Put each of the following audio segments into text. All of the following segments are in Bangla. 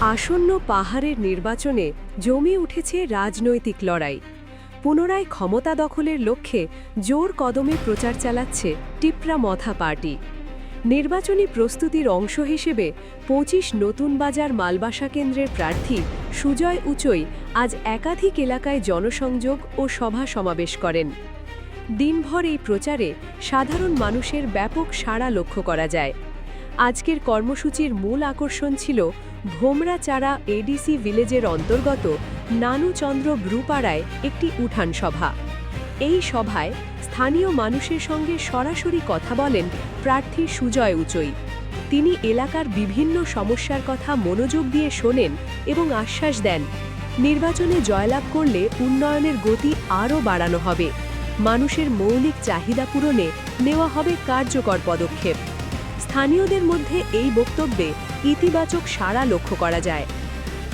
আসন্ন পাহাড়ের নির্বাচনে জমে উঠেছে রাজনৈতিক লড়াই। পুনরায় ক্ষমতা দখলের লক্ষ্যে জোর কদমে প্রচার চালাচ্ছে টিপ্রা মথা পার্টি। নির্বাচনী প্রস্তুতির অংশ হিসেবে ২৫ নতুন বাজার মালবাসা কেন্দ্রের প্রার্থী সুজয় উচই আজ একাধিক এলাকায় জনসংযোগ ও সভা সমাবেশ করেন। দিনভর এই প্রচারে সাধারণ মানুষের ব্যাপক সাড়া লক্ষ্য করা যায়। আজকের কর্মসূচির মূল আকর্ষণ ছিল ভোমরা চারা এডিসি ভিলেজের অন্তর্গত নানুচন্দ্র ব্রুপাড়ায় একটি উঠান সভা। এই সভায় স্থানীয় মানুষের সঙ্গে সরাসরি কথা বলেন প্রার্থী সুজয় উচই। তিনি এলাকার বিভিন্ন সমস্যার কথা মনোযোগ দিয়ে শোনেন এবং আশ্বাস দেন, নির্বাচনে জয়লাভ করলে উন্নয়নের গতি আরও বাড়ানো হবে। মানুষের মৌলিক চাহিদা পূরণে নেওয়া হবে কার্যকর পদক্ষেপ। স্থানীয়দের মধ্যে এই বক্তব্যে ইতিবাচক সাড়া লক্ষ্য করা যায়।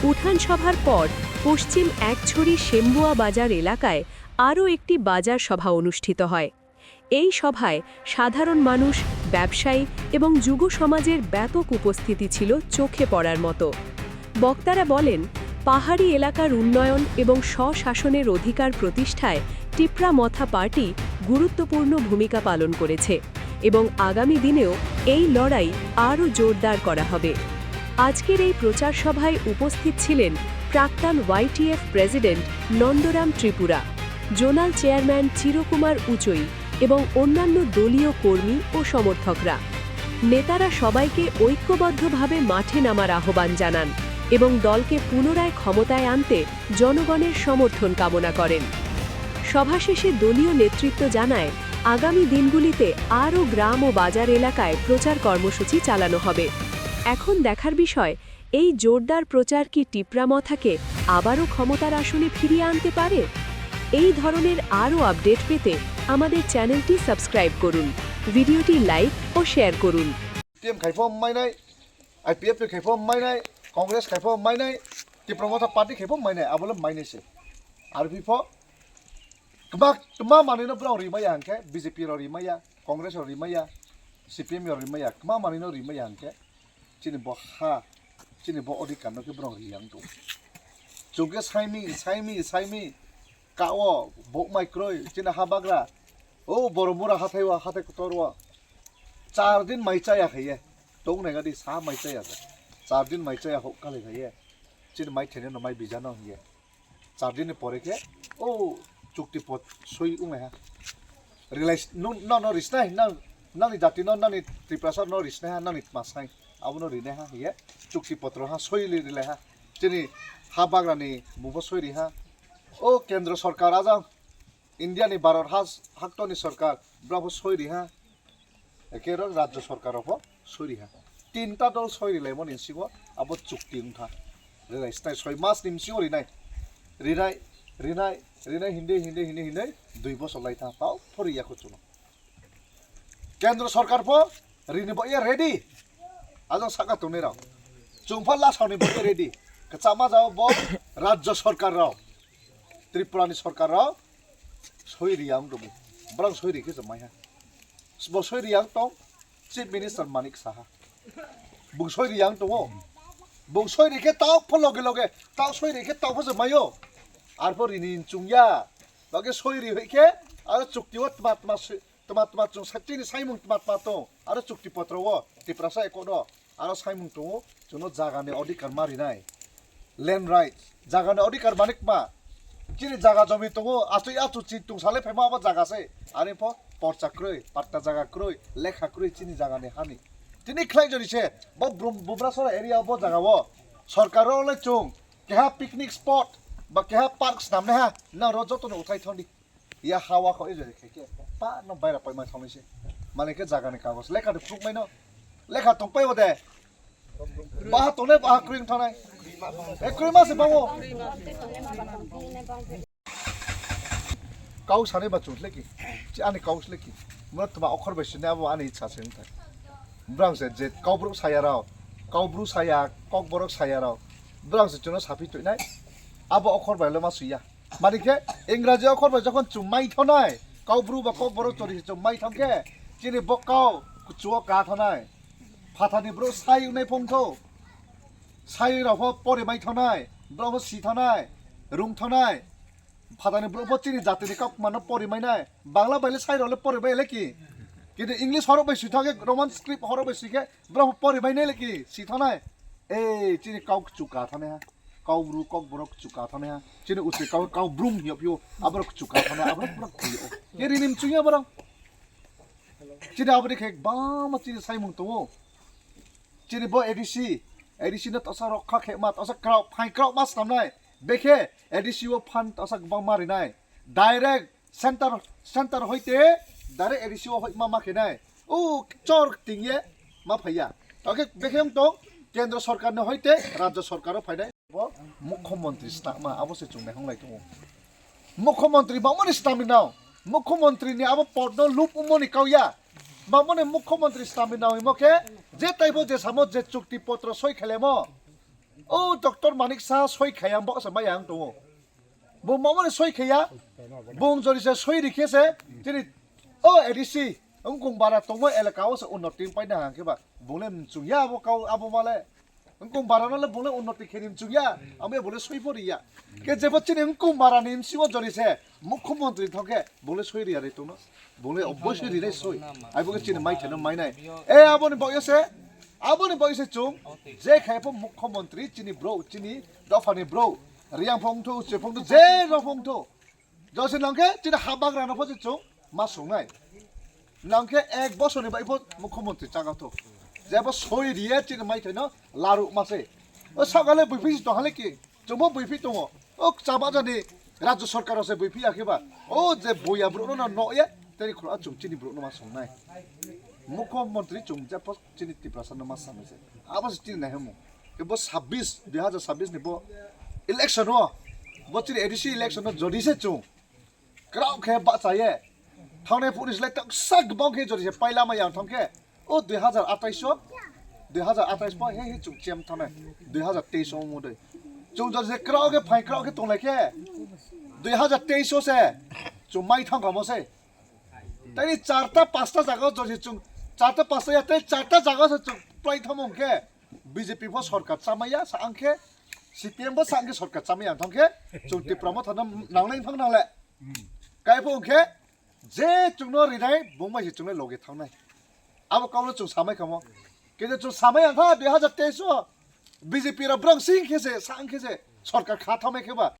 উঠান সভার পর পশ্চিম একছড়ি শেম্বুয়া বাজার এলাকায় আরও একটি বাজার সভা অনুষ্ঠিত হয়। এই সভায় সাধারণ মানুষ, ব্যবসায়ী এবং যুব সমাজের ব্যাপক উপস্থিতি ছিল চোখে পড়ার মতো। বক্তারা বলেন, পাহাড়ি এলাকার উন্নয়ন এবং স্বশাসনের অধিকার প্রতিষ্ঠায় টিপ্রা মথা পার্টি গুরুত্বপূর্ণ ভূমিকা পালন করেছে এবং আগামী দিনেও এই লড়াই আরও জোরদার করা হবে। আজকের এই প্রচার সভায় উপস্থিত ছিলেন প্রাক্তন YTF president Nandaram Tripura, zonal chairman Chirkumar Uchoi এবং অন্যান্য দলীয় কর্মী ও সমর্থকরা। নেতারা সবাইকে ঐক্যবদ্ধভাবে মাঠে নামার আহ্বান জানান এবং দলকে পুনরায় ক্ষমতায় আনতে জনগণের সমর্থন কামনা করেন। সভা শেষে দলীয় নেতৃত্ব জানায়, আগামী দিনগুলিতে আরও গ্রাম ও বাজার এলাকায় প্রচার কর্মসূচি চালানো হবে। এখন দেখার বিষয়, এই জোরদার প্রচার কি টিপ্রা মথাকে আবারও ক্ষমতার আসনে ফিরিয়ে আনতে পারে? এই ধরনের আরও আপডেট পেতে আমাদের চ্যানেলটি সাবস্ক্রাইব করুন, ভিডিওটি লাইক ও শেয়ার করুন। কংগ্রেস খাইফ মাইনাই টিপ্রা মথা পার্টি খাইফ মাইনাই আবলে মাইনাইছে আর বিফ কমা মানিনো ব্রাও রিমাইয়া আনকে বিজেপি র রিমাইয়া কংগ্রেস র রিমাইয়া সিপিএম র রিমাইয়া কমা মানিনো রিমাইয়া আনকে চিনি বহা চিনি ব অধিকার নকে ব্রাও রিয়াং তো চুকে সাইমি কাও বক মাইক্রয় চিনি হাবাগ্রা ও বড়মুরা হাথাইওয়া হাতে কতরওয়া 4 দিন মাইচায়া খাইয়ে দং নেগাদি সা মাইচায়া 4 दिन माइचाया हो काले गए चिन माइ थेने न माइ बिजानो हिए 4 दिन परे के ओ चुक्ति पत सोई उमे हा रिलाइज न रिसना न नि जाति न नि त्रिप्रासा न रिसना न नि मासाइ आबो न रिने हा हिए चुक्ति पत्र हा सोई लिले हा चिनि हा बाग्रानि मुबो सोई रि हा ओ केंद्र सरकार आजा इंडिया नि भारत हाक्टनि सरकार ब्राबो सोई रि हा एकेर राज्य सरकार हो सोई रि हा 3টা দল 6 রিলাই মন ইনসিগো আবো চুক্তি উঠা রিলাই স্টাই 6 মাস নিমসিও রিনাই হিন্দে 2 বছর লাইতা পাও ফরিয়া খুচুনো কেন্দ্র সরকার পো রিনিবো এ রেডি আজং সাকা তুনে রাও চুংফা লাসাউনি বো রেডি কচামা যাও ব রাজ্য সরকার রাও ত্রিপুরানি সরকার রাও 6 রিয়াং দবো ব্রাং 6 রিকে জমাইহা বো 6 রিয়াং তো চিফ মিনিস্টার মানিক সাহা बुंसोय रियां दङो बुंसोय रिखे ताव फलगे लगे ताव सोय रिखे ताव फज मायो आरफो रिनि चुंगया लगे सोय रिखे आरो चुक्तिव तमा चुं सातिनि साइमुं तमा तो आरो चुक्ति पत्रव टिप्रासा एकद आरो साइमुं दङ जुनो जागानि अधिकार मारिनाय लैंड राइट्स जागानि अधिकार मानिकमा चिनि जागा जमी दङ आतु चि तुंसाले फेमा बा जागासे आरिफो परचाक्रय पाट्टा जागाक्रय लेखाक्रय चिनि जागानि हानि তিনি খাই জরিছে ভোমরা চারা এরিয়া ব জাগাও সরকারও লে চুং কেহা পিকনিক স্পট বা কেহা পার্কস নামনে হা না রজতন উঠাই থন্দি ইয়া হাওয়া খই জরে খেকে পা ন বাইরা পাই মাই থামিছে মানে কে জাগানি কাগজ লেখা ফুক মাইনো লেখা তং পাইও দে বাহা তনে বাহা ক্রিং থানাই এ ক্রিং মাসে বাবো কাউ সানে বা চুটলে কি আনি কাউস লেকি মত তোমা অখর বেশনে আবো আনি ইচ্ছা আছে তাই ব্রাংসে যে কাউব্রু সায়ারাও কাউব্রু সায়া ককবরক সায়ারাও ব্রাংসে জন্য সাফি তুইনাই আবো অখর বাইলে মা সুইয়া মানিকে ইংরাজি অখর বাই যখন চুমাই থনাই কাউব্রু বা ককবরক চরি চুমাই থমকে চিনি বকাও কুচুও কা থনাই ফাথানি ব্রু সাই উনাই ফংথো साइराव परिमाय थानाय ब्रह्म सि थानाय रुम थानाय फादानि ब्रह्म चिनि जातिनि काप मानो परिमायनाय बांला बायले साइरावले परिमायले की किन्तु इंग्लिश हरो बैसि थागे रोमान स्क्रिप्ट हरो बैसि के ब्रह्म परिमायने की सि थानाय ए चिनि काउ चुका थानाय काउ ब्रु कक ब्रक चुका थानाय चिनि उसे काउ ब्रुम हियो आब्रक चुका थानाय आब्रक ब्रक हियो के रिनिम चुया बरं चिनि आब्रि के बाम चिनि साइमुं तो चिनि बो ADC न तसा रखा खेमा तसा क्राउ फाइन क्राउ मास नामनाय बेखे ADC वो फान तसा गबां मारिनाय डाइरेक्ट सेंटर होइते डाइरेक्ट ADC वो होइमा मा खेनाय ओ चोर तिंगे मा फैया ओके बेखेम तो केंद्र सरकार ने होइते राज्य सरकार फायनाय वो मुख्यमंत्री स्टामा अबसे चुंनाय हंलाय तो मुख्यमंत्री बामनि स्टामिनाव मुख्यमंत्री ने अब पदनो लुप उमनि काउया बामने मुख्यमंत्री स्टामिनाव इमके जे टाइपो जे सामो जे चुक्ति पत्र सय खेलेमो ओ डॉक्टर मानिक सा सय खायां बस मायां दङ बो मामने सय खाया बुं जरिसे सय रिखेसे दिनै ओ ADC अंगुं बारा दङ एलाकाव से उन्नति पाइना हांखेबा बुले चुया अब काउ अब माले अंगुं बारा नले बुले उन्नति खेरिम चुया आमे बुले सय परिया के जेबो चिनि अंगुं बारा निम सिव जरिसे मुख्यमंत्री थके बुले सय रिया रे तनो बुले अबश्य रिरे सय आइबो चिनि माइथेनो माइनाय ए आबोनि बयसे चुम जे खायफो मुख्यमंत्री चिनि ब्रो चिनि दफानि ब्रो रियां फंथो से फंथो जे रो फंथो जसे नंके चिनि हाबाग रानो फसे चुम मा संनाय नंके एक बसरनि बाइबो मुख्यमंत्री चागातो जेबो सय रिया चिनि माइथेनो लारु मासे ओ सगाले बैफि दहाले कि जमो बैफि दङ ओ चाबा जानि राज्य सरकार से बैफि आखेबा ओ जे बया ब्रो न नये तेरि खुरा चुम चिनि ब्रो न मा संनाय मुख्यमंत्री चुमजा पस चिनि तिप्रासन मा सामसे आबस चिनि नहेमु के बो 2026 नि बो इलेक्शन हो बो चिनि ADC इलेक्शन न जदिसे चुम क्राउ खे बाचाये थाने पुलिस ले तक सग बंके जदिसे पाइला मा यां थंके ओ 2028 पा हे चुम चेम थाने 2023 मोदे चुम जदिसे क्राउ के तंलाके 2023 से चुम माइ थांगामसे तैनि 4-5 जागा जदि चुम 4-5 याते 4 जागा से प्राय थमंके बीजेपी फो सरकार चामाया सांखे CPM बो सांखे सरकार चामाया थंके चुम टिप्रा मथा नांनाय थां नांले कायफो अंके जे चुनो रिनाय बुंबाय चुनो लगे थांनाय अब कावलो चुम सामाय खमो केजे चुम सामाय था 2023 बीजेपी रा ब्रंग सिंह खेसे सांखे से सरकार खाथामे खेबा